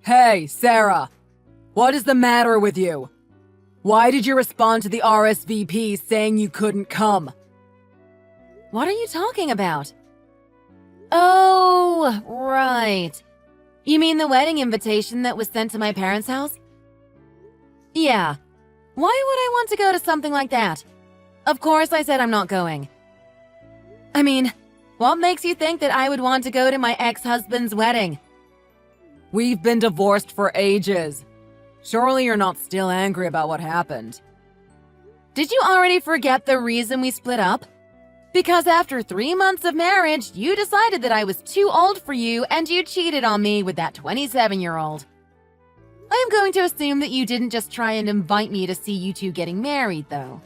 Hey, Sarah! What is the matter with you? Why did you respond to the RSVP saying you couldn't come? What are you talking about? Oh, right. You mean the wedding invitation that was sent to my parents' house? Yeah. Why would I want to go to something like that? Of course I said I'm not going. I mean, what makes you think that I would want to go to my ex-husband's wedding? We've been divorced for ages. Surely you're not still angry about what happened. Did you already forget the reason we split up? Because after 3 months of marriage, you decided that I was too old for you and you cheated on me with that 27-year-old. I am going to assume that you didn't just try and invite me to see you two getting married, though.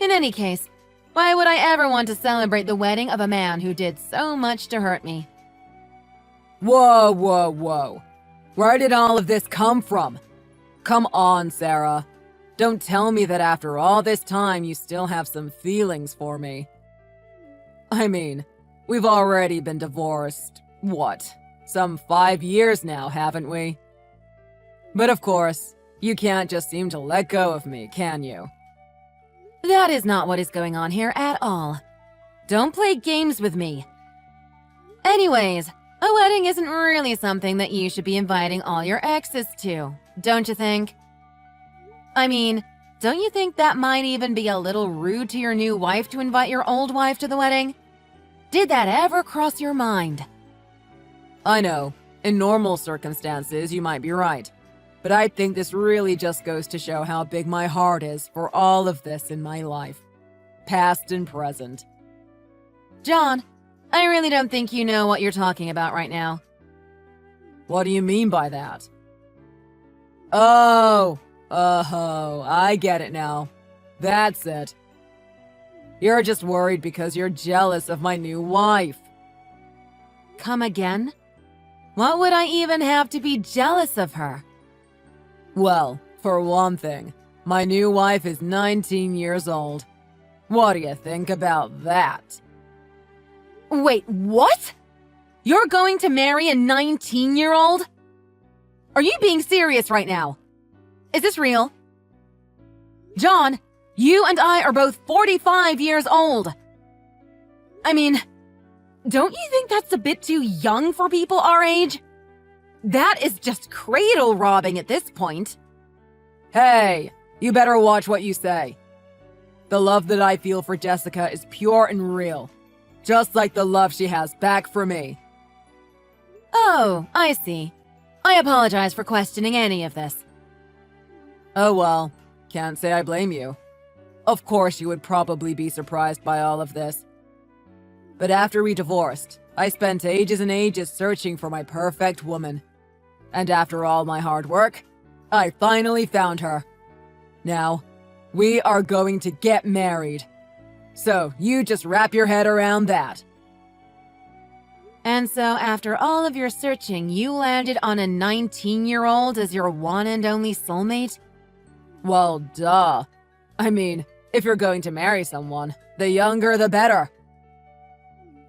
In any case, why would I ever want to celebrate the wedding of a man who did so much to hurt me? Whoa. Where did all of this come from? Come on, Sarah. Don't tell me that after all this time you still have some feelings for me. I mean, we've already been divorced, some 5 years now, haven't we? But of course, you can't just seem to let go of me, can you? That is not what is going on here at all. Don't play games with me. Anyways, a wedding isn't really something that you should be inviting all your exes to, don't you think? I mean, don't you think that might even be a little rude to your new wife to invite your old wife to the wedding? Did that ever cross your mind? I know, in normal circumstances you might be right. But I think this really just goes to show how big my heart is for all of this in my life, past and present. John, I really don't think you know what you're talking about right now. What do you mean by that? Oh, I get it now. That's it. You're just worried because you're jealous of my new wife. Come again? What would I even have to be jealous of her? Well, for one thing, my new wife is 19 years old. What do you think about that? Wait, what? You're going to marry a 19-year-old? Are you being serious right now? Is this real? John, you and I are both 45 years old. I mean, don't you think that's a bit too young for people our age? That is just cradle robbing at this point. Hey, you better watch what you say. The love that I feel for Jessica is pure and real, just like the love she has back for me. Oh, I see. I apologize for questioning any of this. Oh well, can't say I blame you. Of course you would probably be surprised by all of this. But after we divorced, I spent ages and ages searching for my perfect woman. And after all my hard work, I finally found her. Now, we are going to get married. So you just wrap your head around that. And so after all of your searching, you landed on a 19-year-old as your one and only soulmate? Well, duh. I mean, if you're going to marry someone, the younger the better.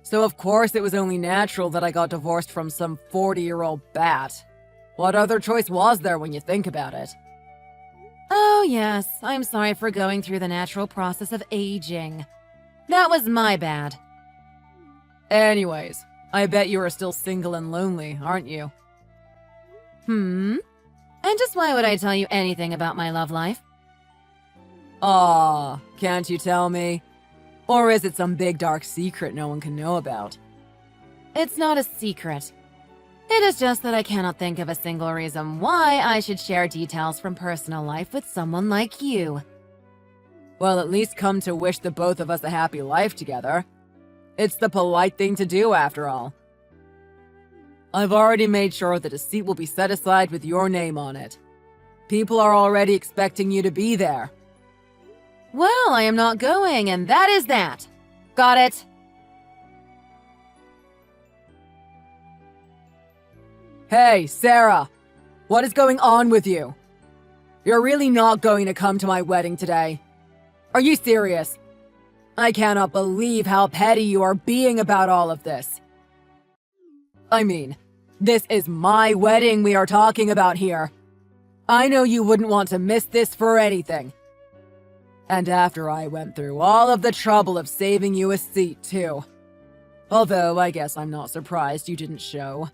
So of course it was only natural that I got divorced from some 40-year-old bat. What other choice was there when you think about it? Oh yes, I'm sorry for going through the natural process of aging. That was my bad. Anyways, I bet you are still single and lonely, aren't you? And just why would I tell you anything about my love life? Aw, can't you tell me? Or is it some big dark secret no one can know about? It's not a secret. It is just that I cannot think of a single reason why I should share details from personal life with someone like you. Well, at least come to wish the both of us a happy life together. It's the polite thing to do, after all. I've already made sure that a seat will be set aside with your name on it. People are already expecting you to be there. Well, I am not going, and that is that. Got it? Hey, Sarah! What is going on with you? You're really not going to come to my wedding today. Are you serious? I cannot believe how petty you are being about all of this. I mean, This is my wedding we are talking about here. I know you wouldn't want to miss this for anything. And after I went through all of the trouble of saving you a seat, too. Although, I guess I'm not surprised you didn't show.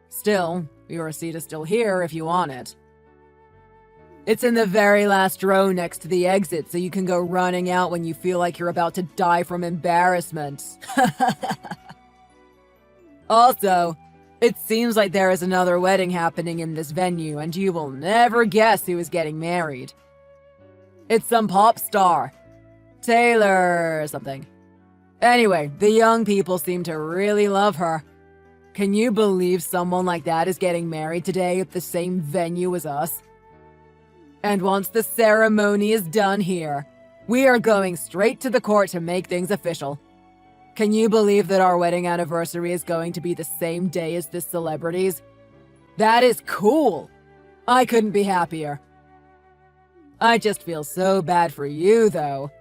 Still, your seat is still here if you want it. It's in the very last row next to the exit, so you can go running out when you feel like you're about to die from embarrassment. Also, it seems like there is another wedding happening in this venue, and you will never guess who is getting married. It's some pop star. Taylor something. Anyway, the young people seem to really love her. Can you believe someone like that is getting married today at the same venue as us? And once the ceremony is done here, we are going straight to the court to make things official. Can you believe that our wedding anniversary is going to be the same day as this celebrity's? That is cool! I couldn't be happier. I just feel so bad for you, though.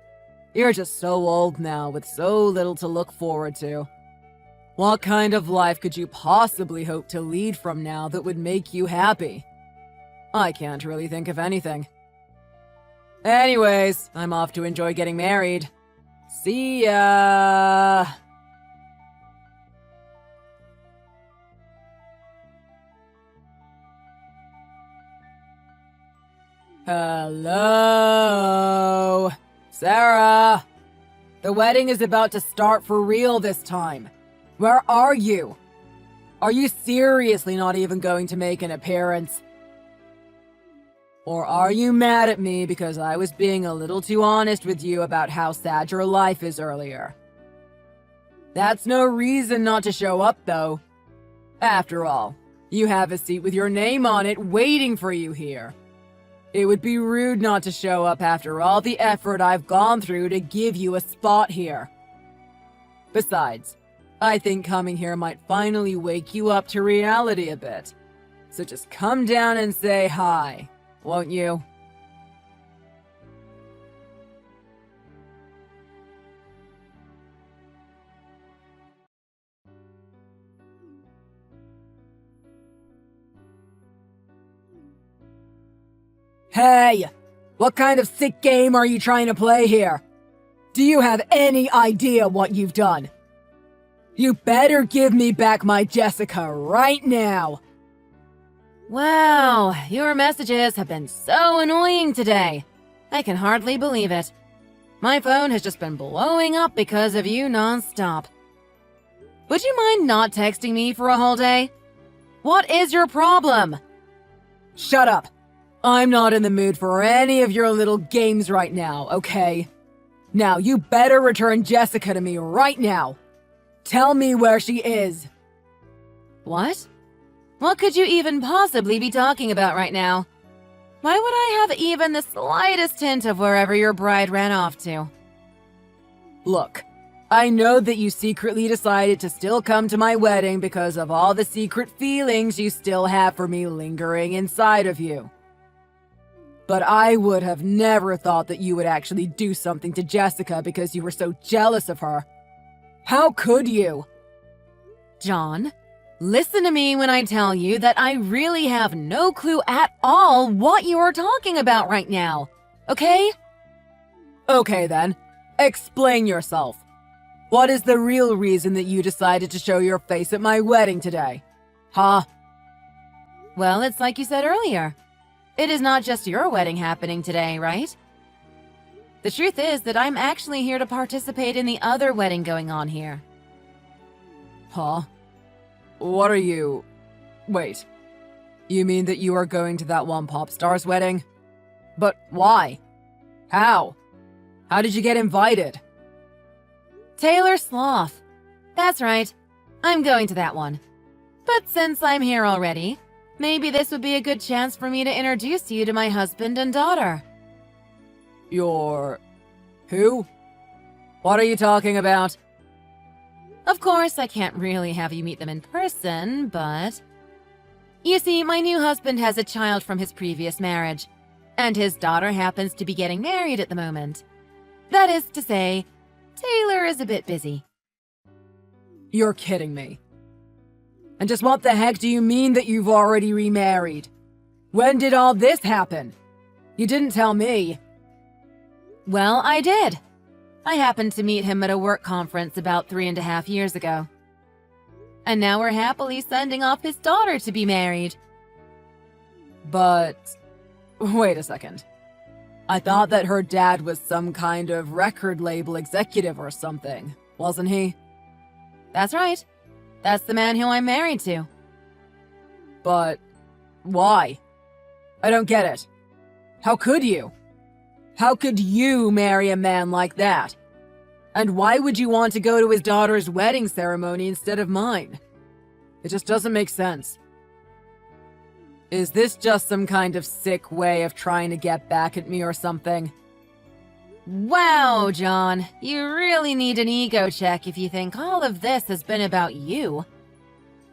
You're just so old now with so little to look forward to. What kind of life could you possibly hope to lead from now that would make you happy? I can't really think of anything. Anyways, I'm off to enjoy getting married. See ya! Hello? Sarah! The wedding is about to start for real this time. Where are you? Are you seriously not even going to make an appearance? Or are you mad at me because I was being a little too honest with you about how sad your life is earlier? That's no reason not to show up, though. After all, you have a seat with your name on it waiting for you here. It would be rude not to show up after all the effort I've gone through to give you a spot here. Besides, I think coming here might finally wake you up to reality a bit. So just come down and say hi, won't you? Hey! What kind of sick game are you trying to play here? Do you have any idea what you've done? You better give me back my Jessica right now! Wow, your messages have been so annoying today. I can hardly believe it. My phone has just been blowing up because of you nonstop. Would you mind not texting me for a whole day? What is your problem? Shut up! I'm not in the mood for any of your little games right now, okay? Now you better return Jessica to me right now! Tell me where she is! What? What could you even possibly be talking about right now? Why would I have even the slightest hint of wherever your bride ran off to? Look, I know that you secretly decided to still come to my wedding because of all the secret feelings you still have for me lingering inside of you. But I would have never thought that you would actually do something to Jessica because you were so jealous of her. How could you? John, listen to me when I tell you that I really have no clue at all what you are talking about right now, okay? Okay then, explain yourself. What is the real reason that you decided to show your face at my wedding today? Huh? Well, it's like you said earlier. It is not just your wedding happening today, right? The truth is that I'm actually here to participate in the other wedding going on here. Huh? What are you... Wait. You mean that you are going to that one pop star's wedding? But why? How? How did you get invited? Taylor Sloth. That's right. I'm going to that one. But since I'm here already, maybe this would be a good chance for me to introduce you to my husband and daughter. Your... who? What are you talking about? Of course, I can't really have you meet them in person, but... You see, my new husband has a child from his previous marriage, and his daughter happens to be getting married at the moment. That is to say, Taylor is a bit busy. You're kidding me. And just what the heck do you mean that you've already remarried? When did all this happen? You didn't tell me. Well, I did. I happened to meet him at a work conference about 3.5 years ago. And now we're happily sending off his daughter to be married. But wait a second. I thought that her dad was some kind of record label executive or something, wasn't he? That's right. That's the man who I'm married to. But why? I don't get it. How could you? How could you marry a man like that? And why would you want to go to his daughter's wedding ceremony instead of mine? It just doesn't make sense. Is this just some kind of sick way of trying to get back at me or something? Wow, John, you really need an ego check if you think all of this has been about you.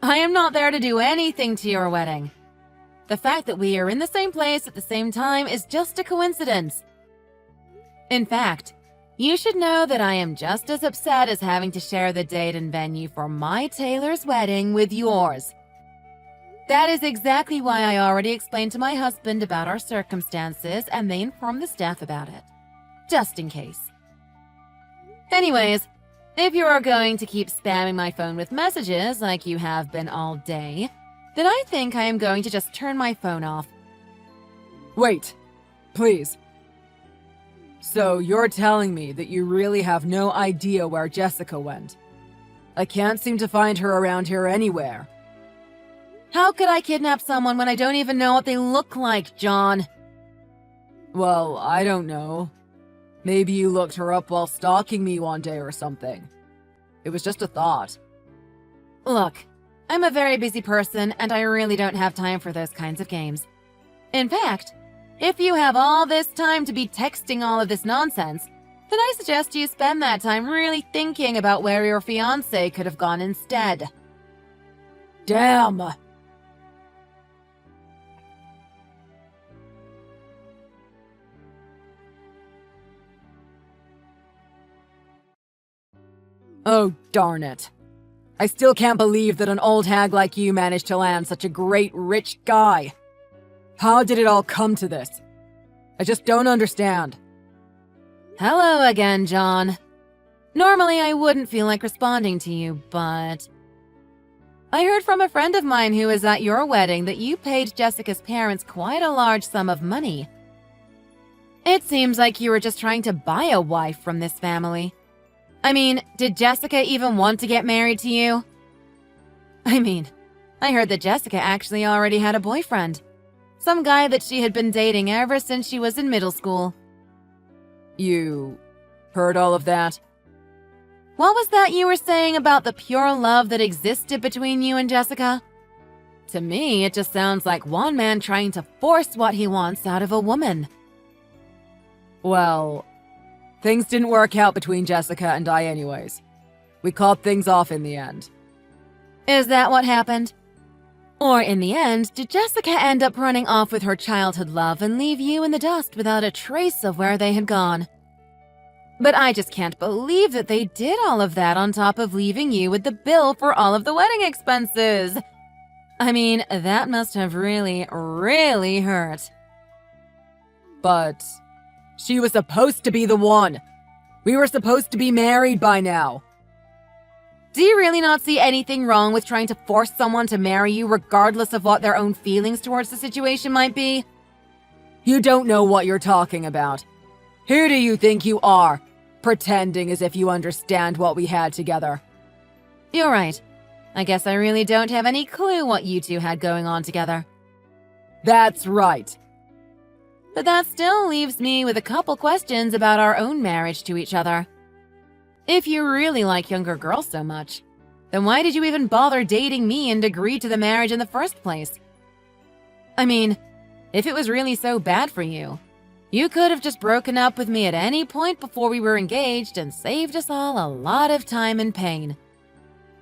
I am not there to do anything to your wedding. The fact that we are in the same place at the same time is just a coincidence. In fact, you should know that I am just as upset as having to share the date and venue for my Taylor's wedding with yours. That is exactly why I already explained to my husband about our circumstances, and they informed the staff about it. Just in case. Anyways, if you are going to keep spamming my phone with messages like you have been all day, then I think I am going to just turn my phone off. Wait, please. So you're telling me that you really have no idea where Jessica went? I can't seem to find her around here anywhere. How could I kidnap someone when I don't even know what they look like, John? Well, I don't know. Maybe you looked her up while stalking me one day or something. It was just a thought. Look, I'm a very busy person and I really don't have time for those kinds of games. In fact, if you have all this time to be texting all of this nonsense, then I suggest you spend that time really thinking about where your fiancé could have gone instead. Damn! Oh, darn it. I still can't believe that an old hag like you managed to land such a great, rich guy. How did it all come to this? I just don't understand. Hello again, John. Normally, I wouldn't feel like responding to you, but I heard from a friend of mine who was at your wedding that you paid Jessica's parents quite a large sum of money. It seems like you were just trying to buy a wife from this family. I mean, did Jessica even want to get married to you? I heard that Jessica actually already had a boyfriend. Some guy that she had been dating ever since she was in middle school. You heard all of that? What was that you were saying about the pure love that existed between you and Jessica? To me, it just sounds like one man trying to force what he wants out of a woman. Well, things didn't work out between Jessica and I anyways. We called things off in the end. Is that what happened? Or in the end, did Jessica end up running off with her childhood love and leave you in the dust without a trace of where they had gone? But I just can't believe that they did all of that on top of leaving you with the bill for all of the wedding expenses. That must have really, really hurt. But she was supposed to be the one. We were supposed to be married by now. Do you really not see anything wrong with trying to force someone to marry you regardless of what their own feelings towards the situation might be? You don't know what you're talking about. Who do you think you are, pretending as if you understand what we had together? You're right. I guess I really don't have any clue what you two had going on together. That's right. But that still leaves me with a couple questions about our own marriage to each other. If you really like younger girls so much, then why did you even bother dating me and agree to the marriage in the first place? If it was really so bad for you, you could have just broken up with me at any point before we were engaged and saved us all a lot of time and pain.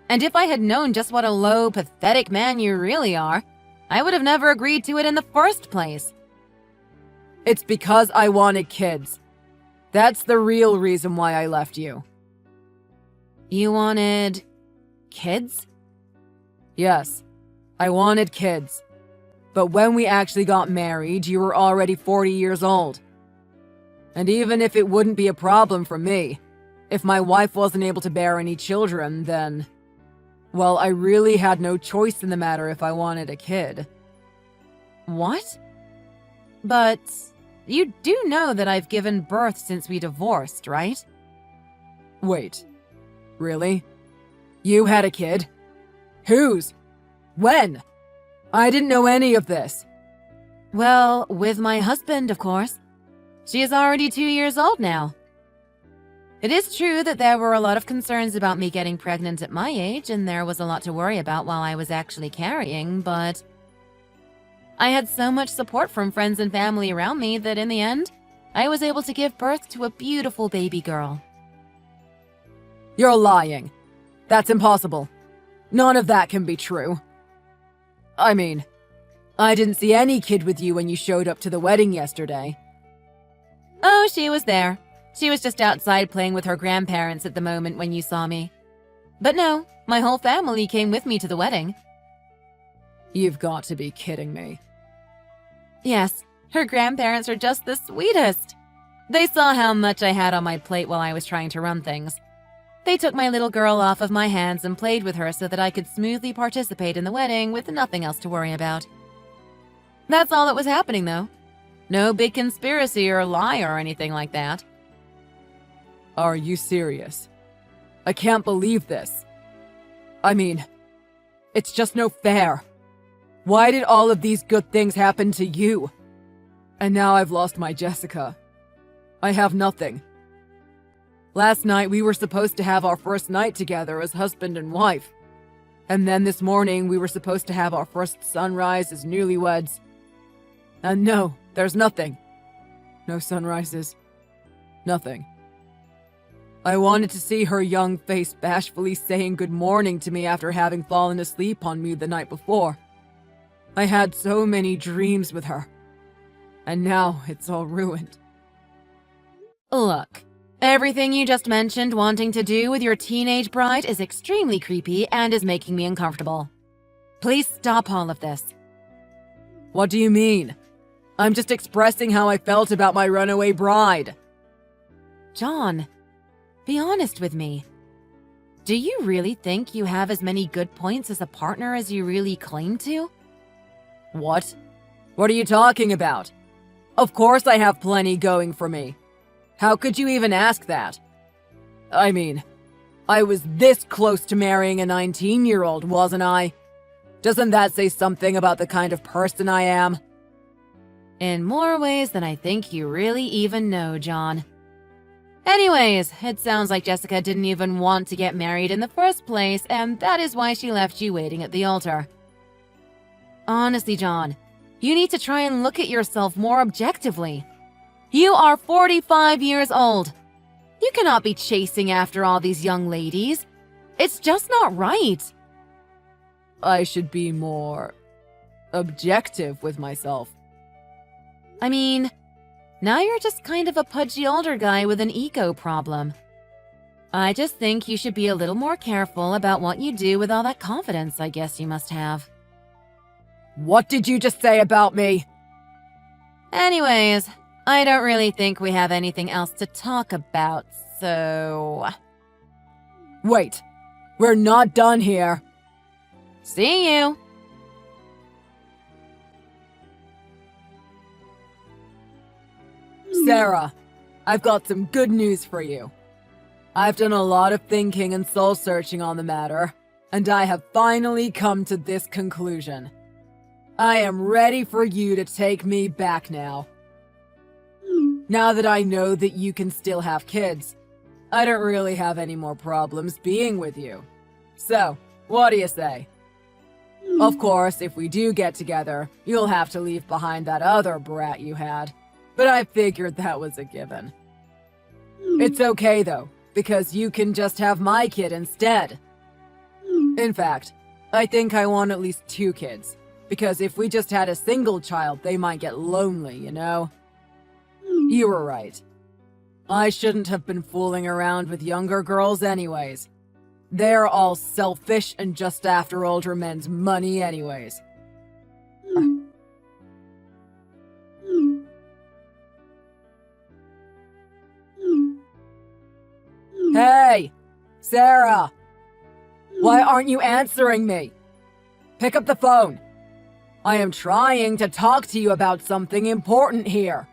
And if I had known just what a low, pathetic man you really are, I would have never agreed to it in the first place. It's because I wanted kids. That's the real reason why I left you. You wanted kids? Yes, I wanted kids. But when we actually got married, you were already 40 years old. And even if it wouldn't be a problem for me, if my wife wasn't able to bear any children, then... well, I really had no choice in the matter if I wanted a kid. What? But you do know that I've given birth since we divorced, right? Wait, really? You had a kid? Whose? When? I didn't know any of this. Well, with my husband, of course. She is already 2 years old now. It is true that there were a lot of concerns about me getting pregnant at my age, and there was a lot to worry about while I was actually carrying, but I had so much support from friends and family around me that in the end, I was able to give birth to a beautiful baby girl. You're lying. That's impossible. None of that can be true. I mean, I didn't see any kid with you when you showed up to the wedding yesterday. Oh, she was there. She was just outside playing with her grandparents at the moment when you saw me. But no, my whole family came with me to the wedding. You've got to be kidding me. Yes, her grandparents are just the sweetest. They saw how much I had on my plate while I was trying to run things. They took my little girl off of my hands and played with her so that I could smoothly participate in the wedding with nothing else to worry about. That's all that was happening, though. No big conspiracy or lie or anything like that. Are you serious? I can't believe this. I mean, it's just no fair. Why did all of these good things happen to you? And now I've lost my Jessica. I have nothing. Last night we were supposed to have our first night together as husband and wife. And then this morning we were supposed to have our first sunrise as newlyweds. And no, there's nothing. No sunrises. Nothing. I wanted to see her young face bashfully saying good morning to me after having fallen asleep on me the night before. I had so many dreams with her. And now it's all ruined. Look, everything you just mentioned wanting to do with your teenage bride is extremely creepy and is making me uncomfortable. Please stop all of this. What do you mean? I'm just expressing how I felt about my runaway bride. John, be honest with me. Do you really think you have as many good points as a partner as you really claim to? What? What are you talking about? Of course I have plenty going for me. How could you even ask that? I mean, I was this close to marrying a 19-year-old, wasn't I? Doesn't that say something about the kind of person I am? In more ways than I think you really even know, John. Anyways, it sounds like Jessica didn't even want to get married in the first place, and that is why she left you waiting at the altar. Honestly, John, you need to try and look at yourself more objectively. You are 45 years old. You cannot be chasing after all these young ladies. It's just not right. I should be more objective with myself. I mean, now you're just kind of a pudgy older guy with an ego problem. I just think you should be a little more careful about what you do with all that confidence I guess you must have. What did you just say about me? Anyways, I don't really think we have anything else to talk about, so... Wait, we're not done here. See you! Sarah, I've got some good news for you. I've done a lot of thinking and soul-searching on the matter, and I have finally come to this conclusion. I am ready for you to take me back now. Now that I know that you can still have kids, I don't really have any more problems being with you. So, what do you say? Of course, if we do get together, you'll have to leave behind that other brat you had. But I figured that was a given. It's okay though, because you can just have my kid instead. In fact, I think I want at least 2 kids, because if we just had a single child, they might get lonely, you know? You were right. I shouldn't have been fooling around with younger girls anyways. They're all selfish and just after older men's money anyways. Hey! Sarah! Why aren't you answering me? Pick up the phone. I am trying to talk to you about something important here.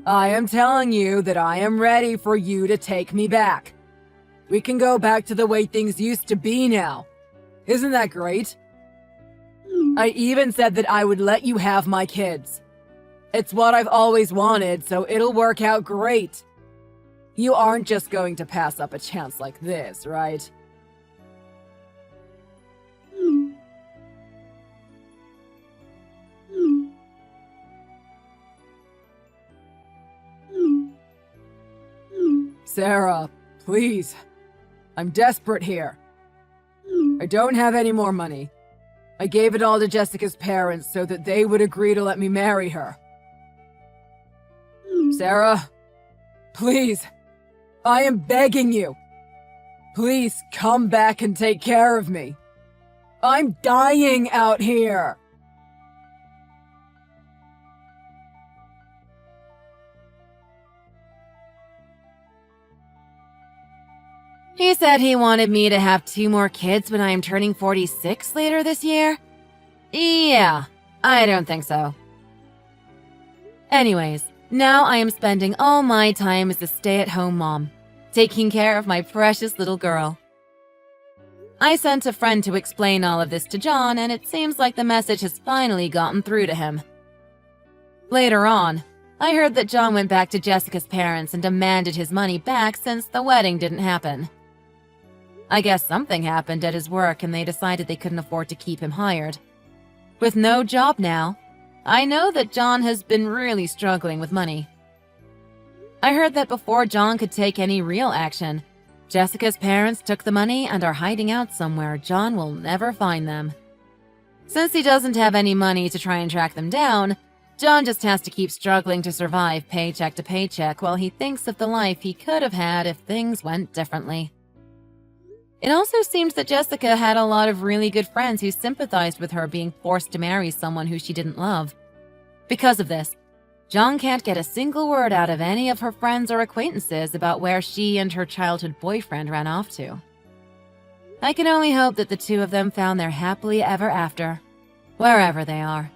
I am telling you that I am ready for you to take me back. We can go back to the way things used to be now. Isn't that great? I even said that I would let you have my kids. It's what I've always wanted, so it'll work out great. You aren't just going to pass up a chance like this, right? Sarah, please. I'm desperate here. I don't have any more money. I gave it all to Jessica's parents so that they would agree to let me marry her. Sarah, please. I am begging you. Please come back and take care of me. I'm dying out here. He said he wanted me to have 2 more kids when I am turning 46 later this year? Yeah, I don't think so. Anyways, now I am spending all my time as a stay-at-home mom, taking care of my precious little girl. I sent a friend to explain all of this to John, and it seems like the message has finally gotten through to him. Later on, I heard that John went back to Jessica's parents and demanded his money back since the wedding didn't happen. I guess something happened at his work and they decided they couldn't afford to keep him hired. With no job now, I know that John has been really struggling with money. I heard that before John could take any real action, Jessica's parents took the money and are hiding out somewhere John will never find them. Since he doesn't have any money to try and track them down, John just has to keep struggling to survive paycheck to paycheck while he thinks of the life he could have had if things went differently. It also seems that Jessica had a lot of really good friends who sympathized with her being forced to marry someone who she didn't love. Because of this, John can't get a single word out of any of her friends or acquaintances about where she and her childhood boyfriend ran off to. I can only hope that the 2 of them found their happily ever after, wherever they are.